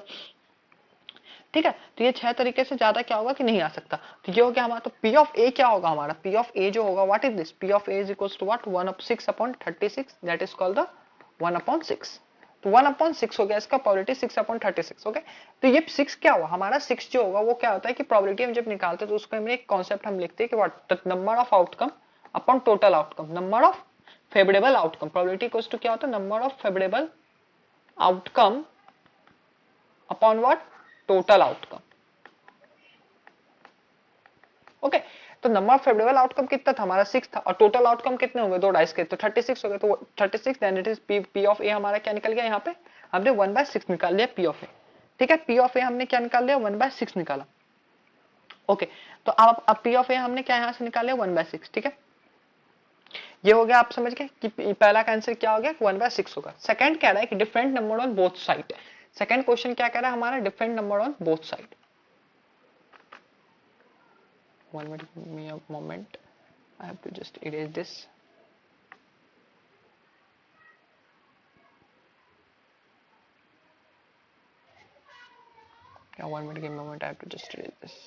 Speaker 1: ठीक है। तो ये 6 तरीके से ज्यादा क्या होगा कि नहीं आ सकता। तो ये हो गया हमारा। तो पी ऑफ ए क्या होगा हमारा, पी ऑफ ए जो होगा, what is this, P of A is equals to what, 1/6/36, that is called the 1/6। तो 1/6 हो गया इसका, प्रोबेबिलिटी 6/36, ओके। तो ये 6 क्या हुआ हमारा, 6 जो होगा वो क्या होता है कि प्रोबेबिलिटी हम जब निकालते हैं तो उसको हम एक कॉन्सेप्ट हम लिखते हैं कि what, number of outcome upon total outcome, number of favourable outcome. Probability equals to क्या होता है, number of favourable outcome upon what, total outcome, okay. तो नंबर ऑफ फेवरेबल आउटकम कितना था हमारा, 6 था, और टोटल आउटकम कितने होंगे, दो डाइस के, तो 36 हो गए। तो 36 then it is P of A हमारा क्या निकल गया, यहाँ पे हमने 1/6 निकाल लिया पी ऑफ ए, ठीक है। पी ऑफ ए हमने क्या निकाल लिया, 1/6 निकाला, ओके। तो अब पी ऑफ ए हमने क्या यहाँ से निकाल लिया, 1/6, ठीक है। ये हो गया, आप समझ गए कि पहला का आंसर क्या हो गया, 1/6 होगा। सेकंड कह रहा है कि different number on both side. Second question क्या कह रहा है हमारा, different number on both side. 1 minute, give me a moment, I have to just erase this. Yeah, 1 minute, give me a moment, I have to just erase this.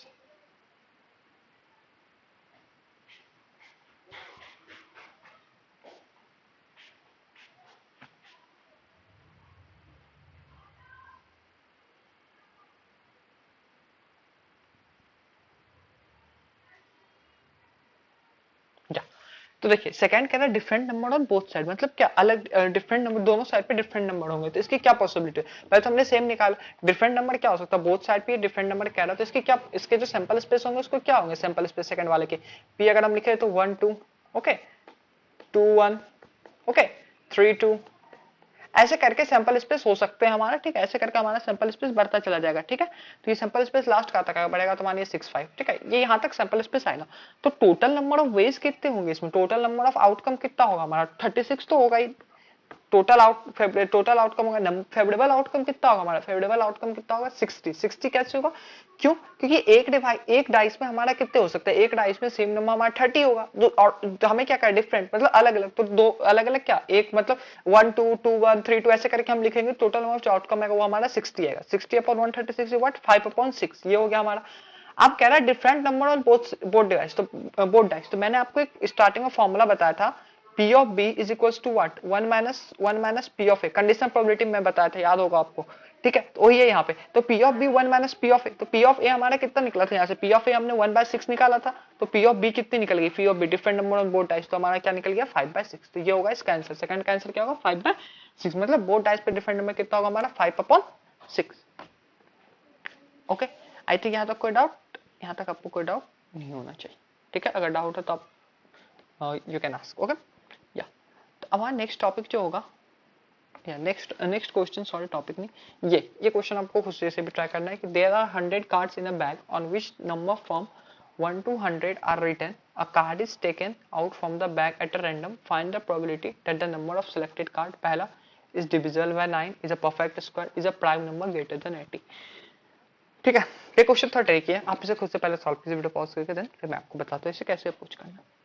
Speaker 1: या तो देखिए second कह रहा है different number on both side, मतलब क्या अलग different number, दोनों साइड पे डिफरेंट नंबर होंगे, तो इसकी क्या पॉसिबिलिटी है। पहले तो हमने सेम निकाला, डिफरेंट नंबर क्या हो सकता है, बोथ साइड पे डिफरेंट नंबर कह रहा है, तो इसकी क्या, इसके जो सैंपल स्पेस होंगे उसको क्या होंगे, सैंपल स्पेस सेकंड वाले के, पी अगर हम लिखे तो 1 2, ओके, 2 1, ओके, 3 2, ऐसे करके सैंपल स्पेस हो सकते हैं हमारा, ठीक है। ऐसे करके हमारा सैंपल स्पेस बढ़ता चला जाएगा, ठीक है। तो ये सैंपल स्पेस लास्ट कहां तक आएगा, बढ़ेगा तो मानिए 6 5, ठीक है, ये यहां तक सैंपल स्पेस आएगा। तो टोटल नंबर ऑफ वेज कितने होंगे इसमें, टोटल नंबर ऑफ आउटकम कितना होगा हमारा, 36 तो होगा ही। टोटल आउटकम होगा, फेवरेबल आउटकम कितना होगा हमारा, फेवरेबल आउटकम कितना होगा, 60। 60 कैसे होगा, क्यों, क्योंकि एक डाइस में हमारा कितने हो सकते हैं, एक डाइस में सेम नंबर हमारा 30 होगा, और तो हमें क्या करना, डिफरेंट मतलब अलग अलग, तो दो अलग अलग क्या, एक मतलब 1 2 2 1 3 2 ऐसे करके हम लिखेंगे, टोटल नंबर जो आउटकम है वो हमारा 60 आएगा। 60/136 व्हाट, 5/6, ये हो गया हमारा। अब कह रहा है different number on both both device, तो बोथ डाइस, तो मैंने आपको एक स्टार्टिंग में फॉर्मूला बताया था, P of B is equals to what, 1 minus P of A, conditional probability में बताया था, याद होगा आपको, ठीक है। तो वही है यहाँ पे, तो P of B 1 minus P of A, तो P of A हमारा कितना निकला था यहाँ से, P of A हमने 1/6 निकाला था, तो P of B कितनी निकल गई, P of B different number on both dice, तो हमारा क्या निकल गया 5/6। तो ये होगा इसका आंसर, सेकंड का आंसर क्या होगा 5/6, मतलब बोथ डाइस पे डिफरेंट नंबर कितना होगा हमारा 5/6, ओके। आई थिंक यहाँ तक कोई डाउट, यहाँ तक आपको कोई डाउट नहीं होना चाहिए, ठीक है। अगर डाउट है तो आप यू कैन आस्क, ओके। या तो हमारा नेक्स्ट टॉपिक जो होगा, या नेक्स्ट क्वेश्चन, सॉरी टॉपिक नहीं, ये क्वेश्चन आपको खुद से भी ट्राई करना है कि there are 100 cards in a bag on which number from 1 to 100 are written, a card is taken out from the bag at a random, find the probability that the number of selected card, पहला is divisible by 9, is a perfect square, is a prime number greater than 80, ठीक है। ये question थोड़ा tricky है, आप इसे खुद से पहले सॉल्व कीजिए, वीडियो पॉज करके, देन फिर मैं आपको बताता हूँ इसे कैसे अप्रोच करना है।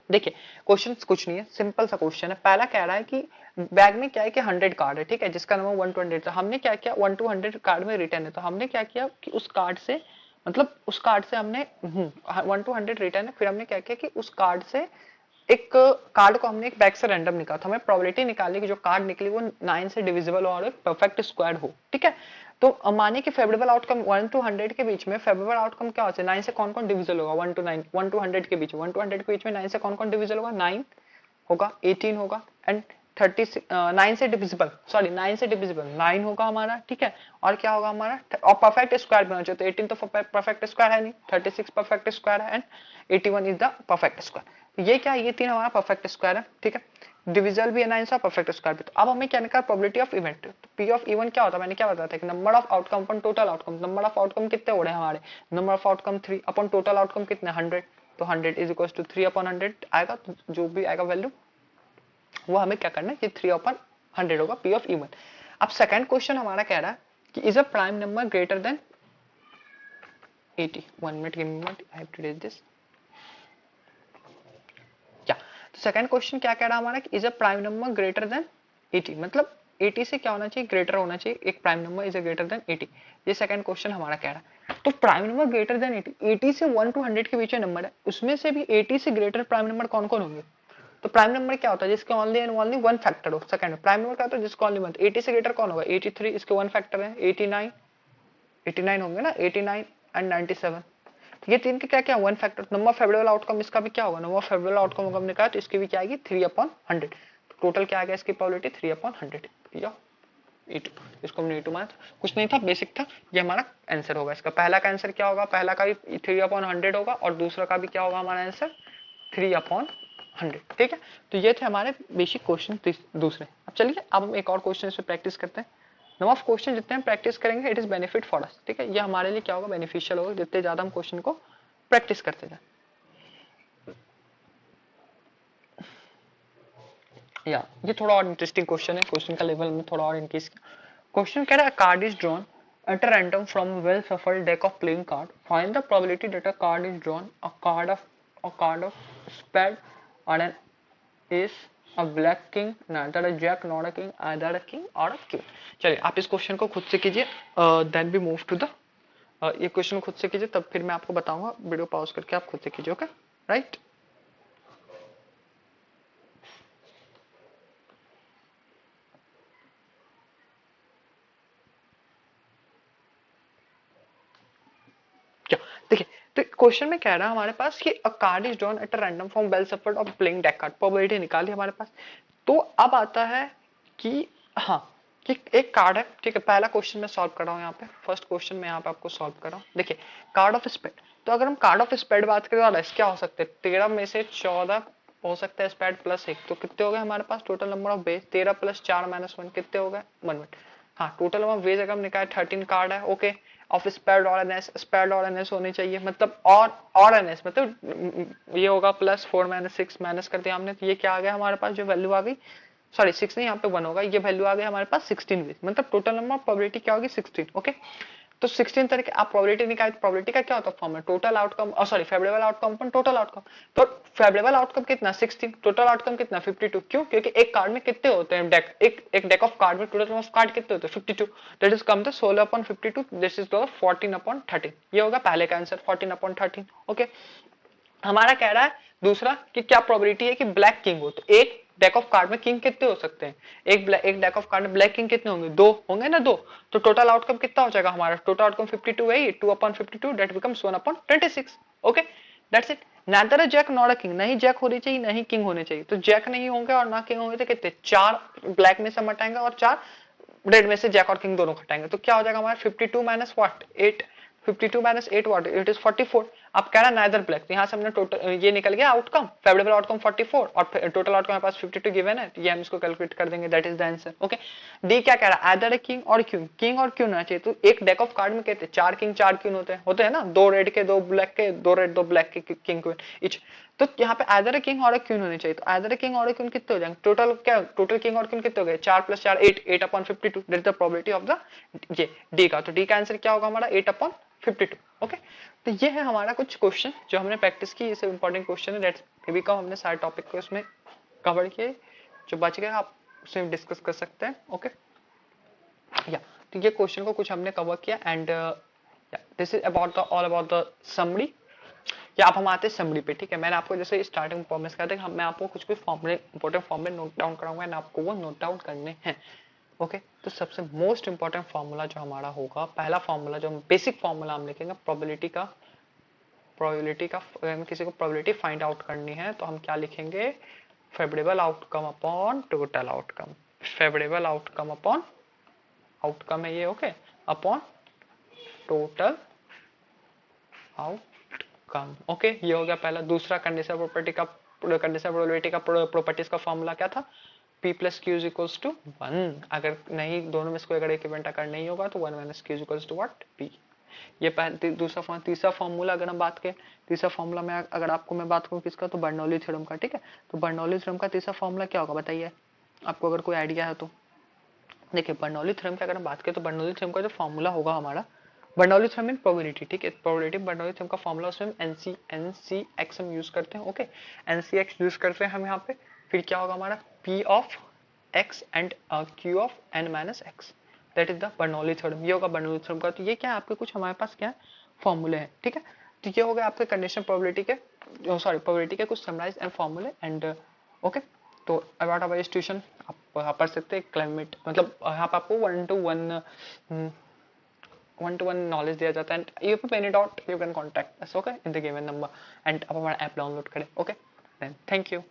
Speaker 1: देखिए क्वेश्चन कुछ नहीं है, सिंपल सा क्वेश्चन है। पहला कह रहा है कि बैग में क्या है कि 100 कार्ड है, ठीक है, जिसका नंबर 1 to 100, तो हमने क्या किया, 1 to 100 कार्ड में रिटर्न है, तो हमने क्या किया कि उस कार्ड से, मतलब उस कार्ड से हमने 1 to 100 रिटर्न है, फिर हमने क्या किया कि उस कार्ड से एक कार्ड को हमने एक बैग से रैंडम निकाला, तो हमें प्रोबेबिलिटी निकालनी कि जो कार्ड निकली वो 9 से डिविजिबल और एक परफेक्ट स्क्वायर हो, ठीक है। तो मानिए कि फेवरेबल आउटकम 1 to 100 के बीच में फेवरेबल आउटकम क्या होता है, 9 से कौन कौन डिविजल होगा, 1 to 9, 1 to 100 के बीच में, 1 to 100 के बीच में 9 से कौन कौन डिविजल होगा, 9 होगा, 18 होगा एंड 30 9 से डिविजिबल, सॉरी 9 से डिविजिबल 9 होगा हमारा, ठीक है। और क्या होगा हमारा, और परफेक्ट स्क्वायर भी होना चाहिए, तो 18 तो परफेक्ट स्क्वायर है नहीं, 36 परफेक्ट स्क्वायर है and 81 is the perfect square. ये क्या, ये तीन हमारा परफेक्ट स्क्वायर है, ठीक है। डिविजल भी है 9 से, परफेक्ट स्क्वायर भी। तो अब हमें क्या निकालना, प्रोबेबिलिटी ऑफ इवेंट। तो पी ऑफ इवन क्या होता है, मैंने क्या बताया था कि number of outcome upon total outcome, number of outcome कितने हो रहे हैं हमारे, number of outcome 3 upon total outcome कितने 100, तो 100 इज इक्वल टू 3 अपॉन 100 आएगा, तो जो भी आएगा वैल्यू वो हमें क्या करना है, ये 3 अपॉन 100 होगा पी ऑफ इवन। अब सेकंड क्वेश्चन हमारा कह रहा है कि is a prime number greater than 80, 1 minute give me minute, I have to read this. क्या, तो सेकंड क्वेश्चन क्या कह रहा है हमारा कि is a prime number greater than 80, मतलब 80 से क्या होना चाहिए, ग्रेटर होना चाहिए, एक prime number is a greater than 80। ये सेकंड क्वेश्चन हमारा कह रहा है। तो प्राइम नंबर ग्रेटर देन 80, 80 से 1 to 100 के बीच में नंबर है, उसमें से भी 80 से ग्रेटर प्राइम नंबर कौन कौन होंगे। तो प्राइम नंबर क्या होता है, जिसके only and only one factor हो। सेकंड प्राइम नंबर क्या होता है, जिसका ओनली वन। 80 से ग्रेटर कौन होगा, 83, इसके वन फैक्टर है 89, 89 होंगे ना, 89 एंड 97, ये तीन के क्या क्या one factor. Number favourable outcome इसका भी क्या होगा, नंबर फेवरेबल आउटकम होगा हमने कहा, तो इसकी भी क्या आएगी 3 अपॉन 100। तो टोटल क्या आ गया इसकी प्रोबेबिलिटी 3 अपॉन 100 या E2, इसको हमने E2 माना था, कुछ नहीं था, बेसिक था। ये हमारा आंसर होगा इसका। पहला का आंसर क्या होगा, पहला का भी 3 अपॉन 100 होगा और दूसरा का भी क्या होगा हमारा आंसर 3 अपॉन 100, ठीक है। तो ये थे हमारे बेसिक क्वेश्चन दूसरे। अब चलिए अब हम एक और क्वेश्चन इस पे प्रैक्टिस करते हैं। नंबर ऑफ क्वेश्चन जितने हम प्रैक्टिस करेंगे it is benefit for us, ठीक है। ये हमारे लिए क्या होगा, बेनिफिशियल होगा, जितने ज्यादा हम क्वेश्चन को प्रैक्टिस करते जाए। या ये थोड़ा और इंटरेस्टिंग क्वेश्चन है, क्वेश्चन का लेवल में थोड़ा और इंक्रीज। क्वेश्चन कह रहा है card is drawn at a random from a well shuffled deck of playing card. Find the probability that a card is drawn, a card of spade or an ace, a black king, neither a jack nor a king, either a king or a queen. चलिए आप इस question को खुद से कीजिए, then we move to the, ये question खुद से कीजिए, तब फिर मैं आपको बताऊंगा, वीडियो पॉज करके आप खुद से कीजिए, ओके राइट। देखिए, तो क्वेश्चन में कह रहा है हमारे पास कि अ card is drawn at a random from well suffered of playing deck card, probability निकाली हमारे पास। तो अब आता है कि हाँ, कि एक कार्ड है, ठीक है। पहला क्वेश्चन मैं सॉल्व कर रहा हूँ यहाँ पे, फर्स्ट क्वेश्चन मैं यहाँ पे आपको सॉल्व कर रहा हूँ। देखिए कार्ड ऑफ स्पेड, तो अगर हम कार्ड ऑफ स्पेड बात करें तो क्या हो सकते हैं, 13 में से 14 हो सकता है स्पेड प्लस 1, तो कितने हो गए हमारे पास total number of base, 13 plus 4 minus 1 कितने हो गए 1। हाँ, टोटल नंबर ऑफ वेज अगर हम निकाले 13 कार्ड है, ओके। ऑफ स्पेड और एनएस, स्पेड और एनएस होने चाहिए, मतलब और एनएस मतलब ये होगा प्लस 4 माइनस 6 माइनस कर दिया हमने, तो ये क्या आ गया हमारे पास, जो वैल्यू आ गई, सॉरी 6 नहीं, यहाँ पे 1 होगा, ये वैल्यू आ गई हमारे पास 16, मतलब टोटल नंबर ऑफ प्रोबेबिलिटी क्या होगी 16, ओके। तो 16 तरीके आप प्रोबेबिलिटी निकाले, प्रोबेबिलिटी का क्या होता है फॉर्म है, total outcome, sorry favourable outcome upon total outcome. तो फेवरेबल आउटकम कितना 16, टोटल आउटकम कितना 52, क्यों, क्योंकि एक कार्ड में कितने होते हैं डेक, एक डेक ऑफ कार्ड में टोटल नंबर ऑफ कार्ड कितने होते हैं 52, that is come the 16 upon 52, this is the 14 upon 13, ये होगा पहले का आंसर 14 अपॉन 13, ओके। हमारा कह रहा है दूसरा कि क्या प्रोबेबिलिटी है कि ब्लैक किंग हो, तो एक डेक ऑफ कार्ड में किंग कितने हो सकते हैं, एक डेक ऑफ कार्ड में ब्लैक किंग कितने होंगे, दो होंगे ना, दो। तो टोटल आउटकम कितना हो जाएगा हमारा, टोटल आउटकम 52 है, 2 upon 52 that becomes 1 upon 26, okay that's it. neither a jack nor a king, नहीं जैक होनी चाहिए नहीं किंग होने चाहिए, तो जैक नहीं होंगे और ना किंग होंगे, तो कितने, चार ब्लैक में से हटाएंगे और चार रेड में से जैक और किंग दोनों घटाएंगे, तो क्या हो जाएगा हमारा 52 minus what 8, 52 minus 8 what it is 44। अब कह रहा है नाइदर ब्लैक, तो यहाँ से हमने टोटल ये निकल गया आउटकम, फेवरेबल आउटकम 44 और टोटल आउटकम हमारे पास 52 गिवन है, तो ये हम इसको कैलकुलेट कर देंगे, that is the answer, okay. D क्या कह रहा है, आइदर किंग और क्वीन, किंग और क्वीन होना चाहिए, तो एक डेक ऑफ कार्ड में कहते हैं चार किंग चार क्वीन होते हैं ना, दो रेड के दो ब्लैक के, दो रेड दो ब्लैक के किंग क्वीन इच। तो यहाँ पे आइदर किंग और क्वीन होनी चाहिए, तो आइदर किंग और क्वीन कितने हो जाएंगे, टोटल क्या, टोटल किंग और क्वीन कितने हो गए, 4 plus 4 8, 8 upon 52, that is the probability of the ये डी का, तो डी का आंसर क्या होगा हमारा 8 अपॉन 52, ओके। तो ये है हमारा कुछ क्वेश्चन जो हमने प्रैक्टिस की, ये सब इंपॉर्टेंट क्वेश्चन है, दैट्स बेबी का हमने सारे टॉपिक को इसमें कवर किए, जो बच गए आप उसमें डिस्कस कर सकते हैं, ओके या। तो ये क्वेश्चन को कुछ हमने कवर किया and this is about the all about the summary, या आप हम आते हैं समरी पे, ठीक है। मैंने आपको जैसे स्टार्टिंग में प्रॉमिस किया था कि मैं आपको कुछ फॉर्मूले इंपॉर्टेंट फॉर्मूले नोट डाउन कराऊंगा एंड आपको वो नोट डाउन करने हैं, ओके तो सबसे मोस्ट इंपॉर्टेंट फॉर्मूला जो हमारा होगा, पहला फॉर्मूला जो हम बेसिक फॉर्मूला हम लिखेंगे प्रोबेबिलिटी का अगर हमें किसी को प्रोबेबिलिटी फाइंड आउट करनी है तो हम क्या लिखेंगे, favourable outcome upon total outcome, favourable outcome upon outcome है ये, okay, upon total outcome, okay ये हो गया पहला। दूसरा कंडीशनल प्रोबेबिलिटी का प्रॉपर्टीज का फॉर्मूला क्या था, P plus Q is equals to 1, अगर नहीं दोनों में से कोई अगर एक इवेंट अगर नहीं होगा तो 1 minus Q is equals to what, P। ये दूसरा फॉर्म। तीसरा फॉर्मूला अगर हम बात करें, तीसरा फॉर्मूला में अगर आपको मैं बात करूं किसका, तो बर्नौली थ्योरम का, ठीक है। तो बर्नौली थ्योरम का तीसरा फॉर्मूला क्या होगा बताइए, आपको अगर कोई आइडिया है तो। देखिए बर्नौली थ्योरम की अगर हम बात करें तो बर्नौली थ्योरम का जो फॉर्मूला होगा हमारा, बर्नौली थ्योरम इन प्रोबेबिलिटी, ठीक है, प्रोबेबिलिटी बर्नौली थ्योरम का फॉर्मूला उसमें एनसीएक्स हम यूज करते हैं, ओके, एनसीएक्स यूज करते हैं हम यहाँ पे। फिर क्या होगा हमारा, P of X and Q of N minus X, that is the Bernoulli theorem. ये होगा बर्नौली थ्योरम का। तो ये क्या है आपके कुछ हमारे पास क्या फॉर्मूले हैं, ठीक है। तो ये हो गया आपके कंडीशनल प्रोबेबिलिटी के, सॉरी प्रोबेबिलिटी के कुछ समराइज एंड फॉर्मूले एंड ओके। तो अबाउट अवर इंस्टीट्यूशन आप यहाँ पढ़ सकते हैं, क्लाइमेट मतलब यहाँ पे आपको 1-to-1 नॉलेज दिया जाता है and you any doubt you can contact us, okay, in the given number and आप हमारा ऐप डाउनलोड करें, ओके, देन थैंक यू।